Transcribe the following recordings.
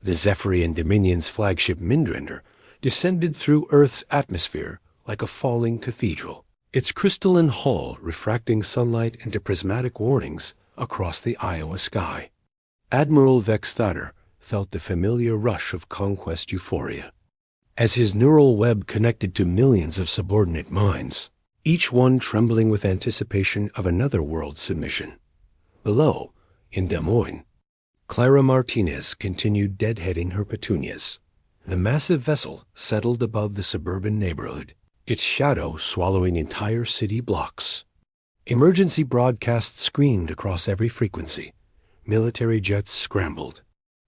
The Zephyrian Dominion's flagship Mindrender descended through Earth's atmosphere like a falling cathedral, its crystalline hull refracting sunlight into prismatic warnings across the Iowa sky. Admiral Vexthaner felt the familiar rush of conquest euphoria. As his neural web connected to millions of subordinate minds, each one trembling with anticipation of another world's submission. Below, in Des Moines, Clara Martinez continued deadheading her petunias. The massive vessel settled above the suburban neighborhood, its shadow swallowing entire city blocks. Emergency broadcasts screamed across every frequency. Military jets scrambled.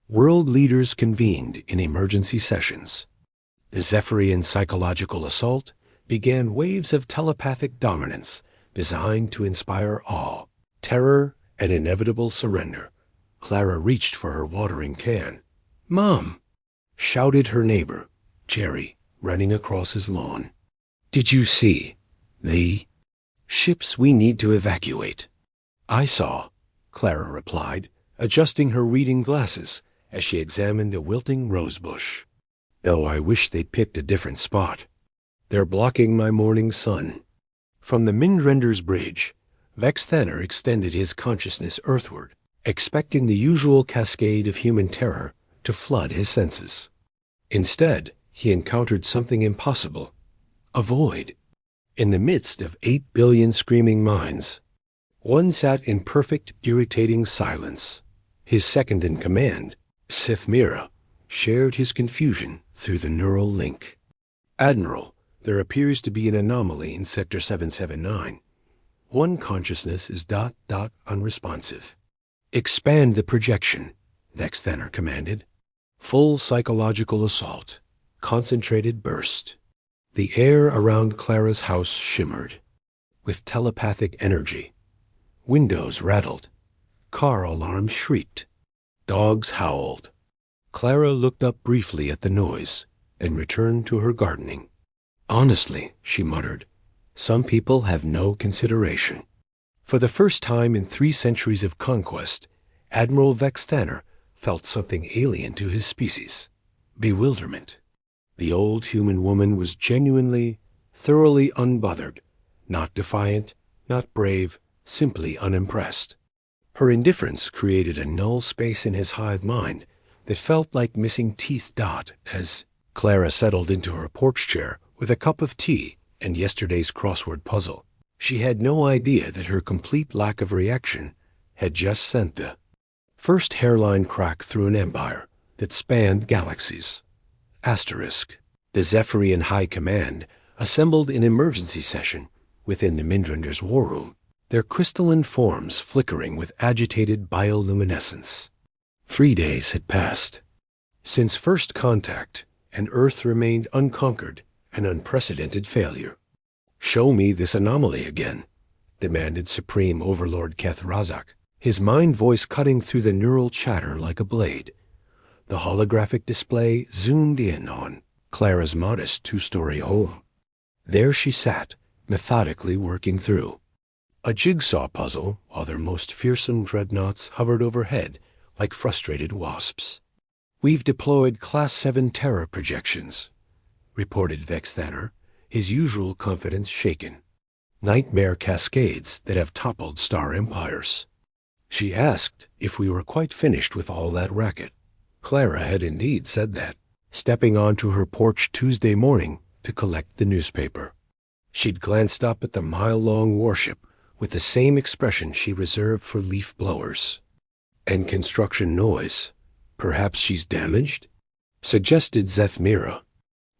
World leaders convened in emergency sessions. The Zephyrian psychological assault began waves of telepathic dominance designed to inspire awe, terror, and inevitable surrender. Clara reached for her watering can. "Mom!" shouted her neighbor, Jerry, running across his lawn. "Did you see the ships we need to evacuate?" "I saw," Clara replied, adjusting her reading glasses as she examined a wilting rosebush. "Oh, I wish they'd picked a different spot. They're blocking my morning sun." From the Mindrender's bridge, Vexthaner extended his consciousness earthward, expecting the usual cascade of human terror to flood his senses. Instead, he encountered something impossible: a void. In the midst of 8 billion screaming minds, one sat in perfect, irritating silence. His second in command, Sith Mira, shared his confusion through the neural link. "Admiral, there appears to be an anomaly in Sector 779. One consciousness is ... unresponsive." "Expand the projection," Vexthaner commanded. Full psychological assault. Concentrated burst. The air around Clara's house shimmered with telepathic energy. Windows rattled. Car alarms shrieked. Dogs howled. Clara looked up briefly at the noise and returned to her gardening. "Honestly," she muttered, "some people have no consideration." For the first time in 3 centuries of conquest, Admiral Vexthaner felt something alien to his species: bewilderment. The old human woman was genuinely, thoroughly unbothered, not defiant, not brave, simply unimpressed. Her indifference created a null space in his hive mind that felt like missing teeth. As Clara settled into her porch chair with a cup of tea and yesterday's crossword puzzle, she had no idea that her complete lack of reaction had just sent the first hairline crack through an empire that spanned galaxies. Asterisk. The Zephyrian High Command assembled in emergency session within the Mindrender's war room, their crystalline forms flickering with agitated bioluminescence. 3 days had passed. Since first contact, and Earth remained unconquered, an unprecedented failure. "Show me this anomaly again," demanded Supreme Overlord Keth Razak, his mind voice cutting through the neural chatter like a blade. The holographic display zoomed in on Clara's modest 2-story home. There she sat, methodically working through a jigsaw puzzle while their most fearsome dreadnoughts hovered overhead like frustrated wasps. "We've deployed Class 7 terror projections," reported Vexthaner, his usual confidence shaken. "Nightmare cascades that have toppled star empires." She asked if we were quite finished with all that racket. Clara had indeed said that, stepping onto her porch Tuesday morning to collect the newspaper. She'd glanced up at the mile-long warship with the same expression she reserved for leaf blowers. "And construction noise. Perhaps she's damaged?" suggested Seth Mira.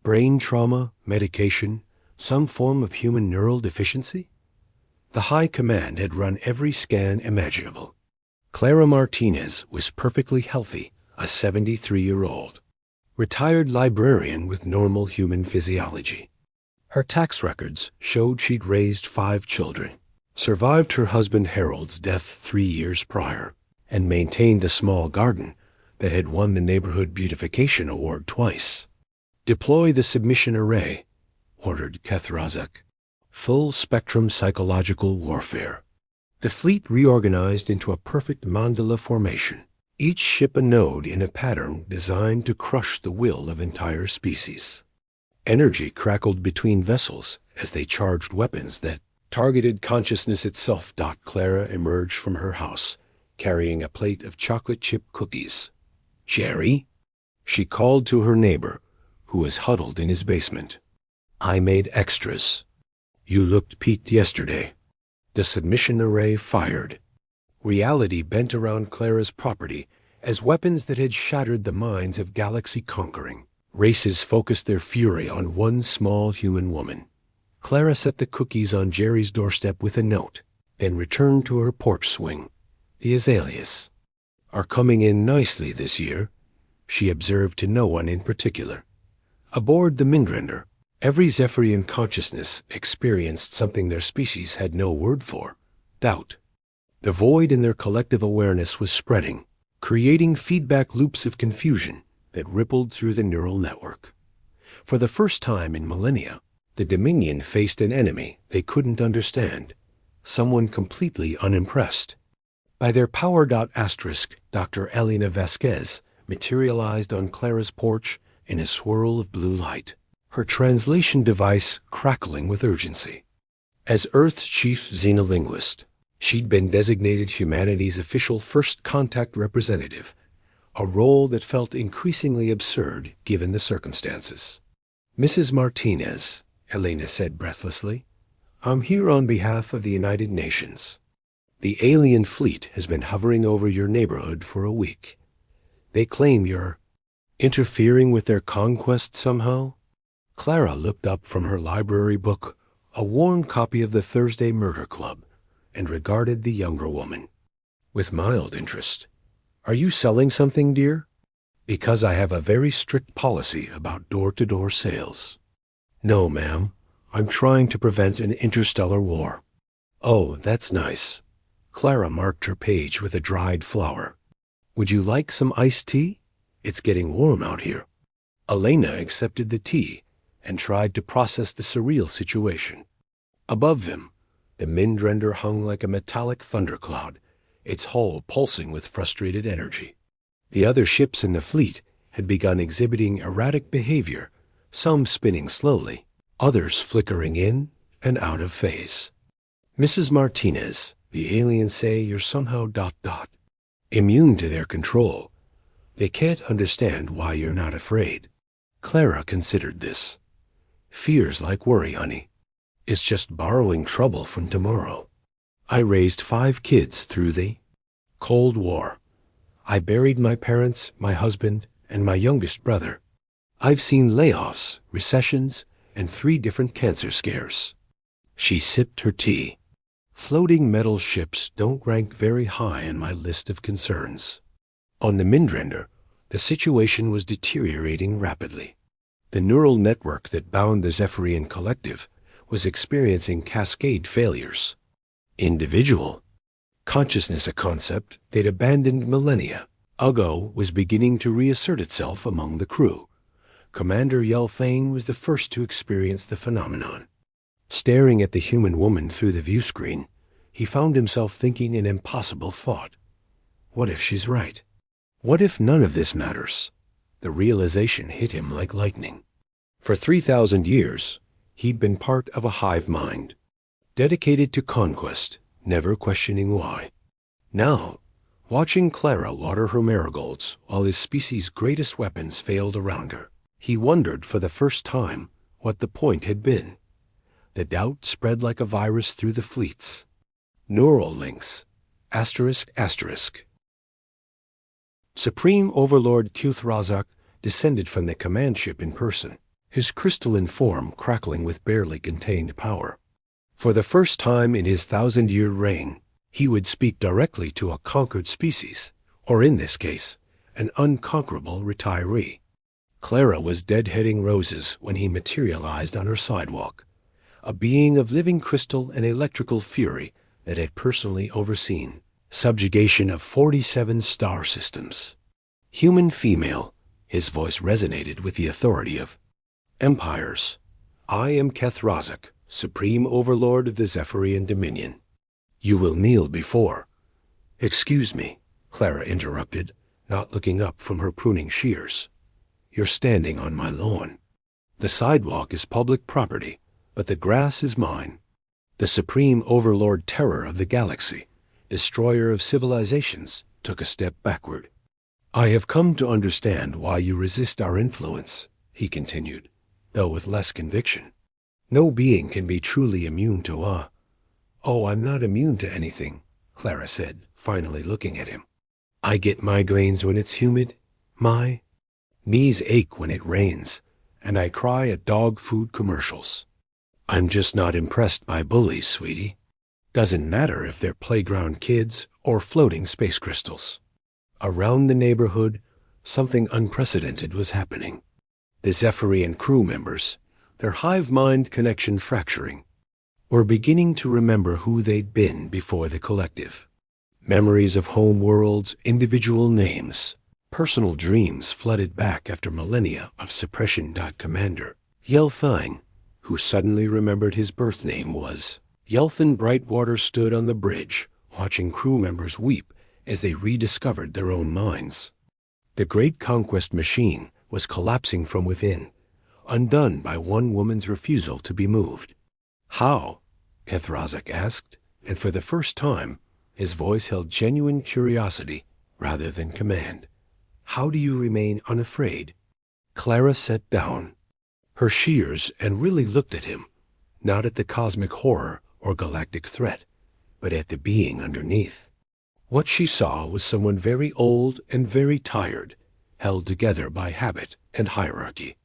"Brain trauma, medication, some form of human neural deficiency?" The High Command had run every scan imaginable. Clara Martinez was perfectly healthy, a 73-year-old. Retired librarian with normal human physiology. Her tax records showed she'd raised 5 children, survived her husband Harold's death 3 years prior, and maintained a small garden that had won the Neighborhood Beautification Award twice. "Deploy the submission array," ordered Keth Razak. Full-spectrum psychological warfare. The fleet reorganized into a perfect mandala formation. each ship a node in a pattern designed to crush the will of entire species. Energy crackled between vessels as they charged weapons that targeted consciousness itself. Clara emerged from her house, carrying a plate of chocolate chip cookies. "Jerry?" she called to her neighbor, who was huddled in his basement. "I made extras. You looked peaked yesterday." The submission array fired. Reality bent around Clara's property as weapons that had shattered the minds of galaxy-conquering races focused their fury on one small human woman. Clara set the cookies on Jerry's doorstep with a note, then returned to her porch swing. "The azaleas are coming in nicely this year," she observed to no one in particular. Aboard the Mindrender, every Zephyrian consciousness experienced something their species had no word for: doubt. The void in their collective awareness was spreading, creating feedback loops of confusion that rippled through the neural network. For the first time in millennia, the Dominion faced an enemy they couldn't understand, someone completely unimpressed. By their power. Dr. Elena Vasquez materialized on Clara's porch in a swirl of blue light, her translation device crackling with urgency. As Earth's chief xenolinguist, she'd been designated humanity's official first contact representative, a role that felt increasingly absurd given the circumstances. "Mrs. Martinez," Elena said breathlessly, "I'm here on behalf of the United Nations. The alien fleet has been hovering over your neighborhood for a week. They claim you're interfering with their conquest somehow." Clara looked up from her library book, a worn copy of the Thursday Murder Club, and regarded the younger woman with mild interest. "Are you selling something, dear?" "Because I have a very strict policy about door-to-door sales." "No, ma'am. I'm trying to prevent an interstellar war." "Oh, that's nice." Clara marked her page with a dried flower. "Would you like some iced tea? It's getting warm out here." Elena accepted the tea and tried to process the surreal situation. Above them, the Mindrender hung like a metallic thundercloud, its hull pulsing with frustrated energy. The other ships in the fleet had begun exhibiting erratic behavior, some spinning slowly, others flickering in and out of phase. "Mrs. Martinez, the aliens say you're somehow ... immune to their control. They can't understand why you're not afraid." Clara considered this. "Fear's like worry, honey. It's just borrowing trouble from tomorrow. I raised 5 kids through the Cold War. I buried my parents, my husband, and my youngest brother. I've seen layoffs, recessions, and 3 different cancer scares." She sipped her tea. "Floating metal ships don't rank very high on my list of concerns." On the Mindrender, the situation was deteriorating rapidly. The neural network that bound the Zephyrian collective was experiencing cascade failures. Individual consciousness, a concept they'd abandoned millennia ago, was beginning to reassert itself among the crew. Commander Yelfane was the first to experience the phenomenon. Staring at the human woman through the viewscreen, he found himself thinking an impossible thought. What if she's right? What if none of this matters? The realization hit him like lightning. For 3,000 years, he'd been part of a hive mind, dedicated to conquest, never questioning why. Now, watching Clara water her marigolds while his species' greatest weapons failed around her, he wondered for the first time what the point had been. The doubt spread like a virus through the fleets. Neural links, ****. Supreme Overlord Qthrazak descended from the command ship in person, his crystalline form crackling with barely contained power. For the first time in his 1,000-year reign, he would speak directly to a conquered species, or in this case, an unconquerable retiree. Clara was deadheading roses when he materialized on her sidewalk, a being of living crystal and electrical fury that had personally overseen subjugation of 47 star systems. Human female, his voice resonated with the authority of empires. "I am Qthrazak, Supreme Overlord of the Zephyrian Dominion. You will kneel before—" "Excuse me," Clara interrupted, not looking up from her pruning shears. "You're standing on my lawn. The sidewalk is public property, but the grass is mine. The supreme overlord terror of the galaxy, destroyer of civilizations, took a step backward. I have come to understand why you resist our influence," he continued, though with less conviction. "No being can be truly immune to awe." "Oh, I'm not immune to anything," Clara said, finally looking at him. "I get migraines when it's humid. My knees ache when it rains, and I cry at dog food commercials. I'm just not impressed by bullies, sweetie. Doesn't matter if they're playground kids or floating space crystals." Around the neighborhood, something unprecedented was happening. The Zephyrian crew members, their hive-mind connection fracturing, were beginning to remember who they'd been before the collective. Memories of home worlds, individual names, personal dreams flooded back after millennia of suppression. Commander Yelthine, who suddenly remembered his birth name, was Yelthin Brightwater, stood on the bridge, watching crew members weep as they rediscovered their own minds. The great conquest machine was collapsing from within, undone by one woman's refusal to be moved. "How?" Kethrazak asked, and for the first time, his voice held genuine curiosity rather than command. "How do you remain unafraid?" Clara sat down her shears and really looked at him, not at the cosmic horror or galactic threat, but at the being underneath. What she saw was someone very old and very tired, held together by habit and hierarchy.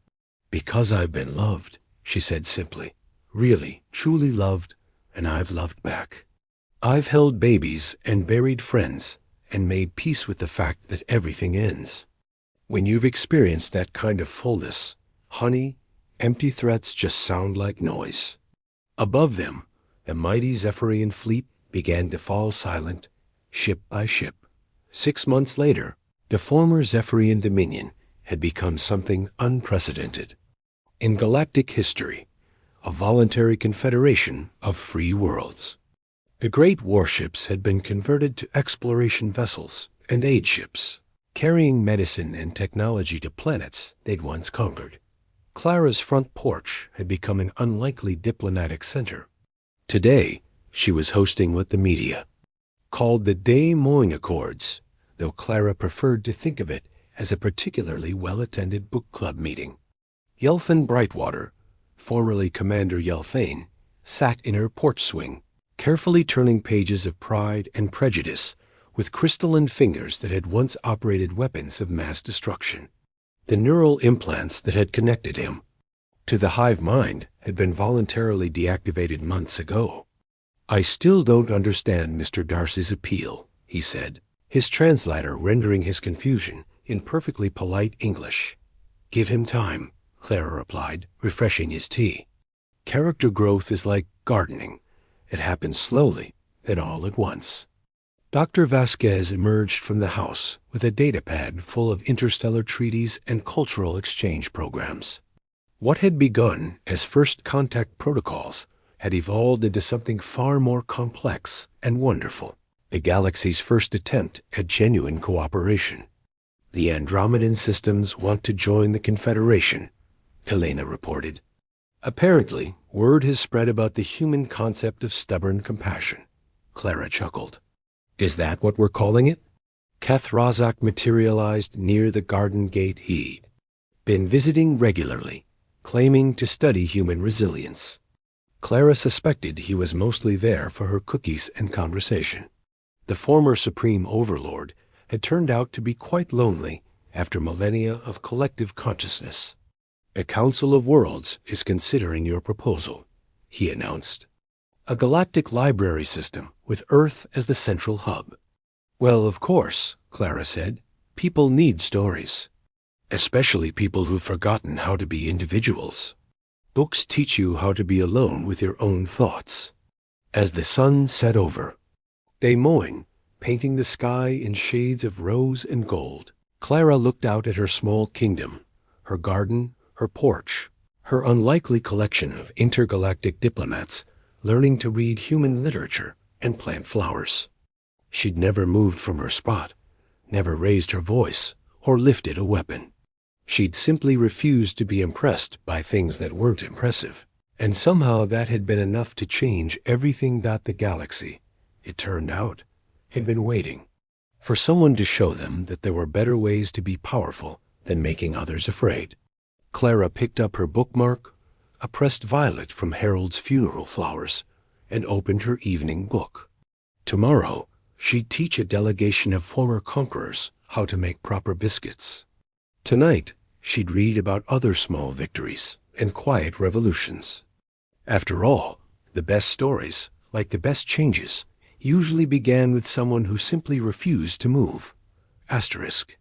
"Because I've been loved," she said simply. "Really, truly loved, and I've loved back. I've held babies and buried friends and made peace with the fact that everything ends. When you've experienced that kind of fullness, honey, empty threats just sound like noise." Above them, the mighty Zephyrian fleet began to fall silent, ship by ship. 6 months later, the former Zephyrian dominion had become something unprecedented. In galactic history, a voluntary confederation of free worlds. The great warships had been converted to exploration vessels and aid ships, carrying medicine and technology to planets they'd once conquered. Clara's front porch had become an unlikely diplomatic center. Today, she was hosting what the media called the Des Moines Accords, though Clara preferred to think of it as a particularly well-attended book club meeting. Yelthin Brightwater, formerly Commander Yelthane, sat in her porch swing, carefully turning pages of Pride and Prejudice with crystalline fingers that had once operated weapons of mass destruction. The neural implants that had connected him to the hive mind had been voluntarily deactivated months ago. "I still don't understand Mr. Darcy's appeal," he said, his translator rendering his confusion in perfectly polite English. "Give him time," Clara replied, refreshing his tea. "Character growth is like gardening. It happens slowly, then all at once." Dr. Vasquez emerged from the house with a datapad full of interstellar treaties and cultural exchange programs. What had begun as first contact protocols had evolved into something far more complex and wonderful. The galaxy's first attempt at genuine cooperation. "The Andromedan systems want to join the Confederation," Helena reported. "Apparently, word has spread about the human concept of stubborn compassion." Clara chuckled. "Is that what we're calling it?" Kethrazak materialized near the garden gate he'd been visiting regularly, claiming to study human resilience. Clara suspected he was mostly there for her cookies and conversation. The former Supreme Overlord had turned out to be quite lonely after millennia of collective consciousness. "A Council of Worlds is considering your proposal," he announced. "A galactic library system with Earth as the central hub." "Well, of course," Clara said, "people need stories. Especially people who've forgotten how to be individuals. Books teach you how to be alone with your own thoughts." As the sun set over Des Moines, painting the sky in shades of rose and gold, Clara looked out at her small kingdom, her garden, her porch, her unlikely collection of intergalactic diplomats learning to read human literature and plant flowers. She'd never moved from her spot, never raised her voice or lifted a weapon. She'd simply refused to be impressed by things that weren't impressive. And somehow that had been enough to change everything that the galaxy, it turned out, had been waiting for someone to show them that there were better ways to be powerful than making others afraid. Clara picked up her bookmark, a pressed violet from Harold's funeral flowers, and opened her evening book. Tomorrow, she'd teach a delegation of former conquerors how to make proper biscuits. Tonight, she'd read about other small victories and quiet revolutions. After all, the best stories, like the best changes, usually began with someone who simply refused to move. Asterisk.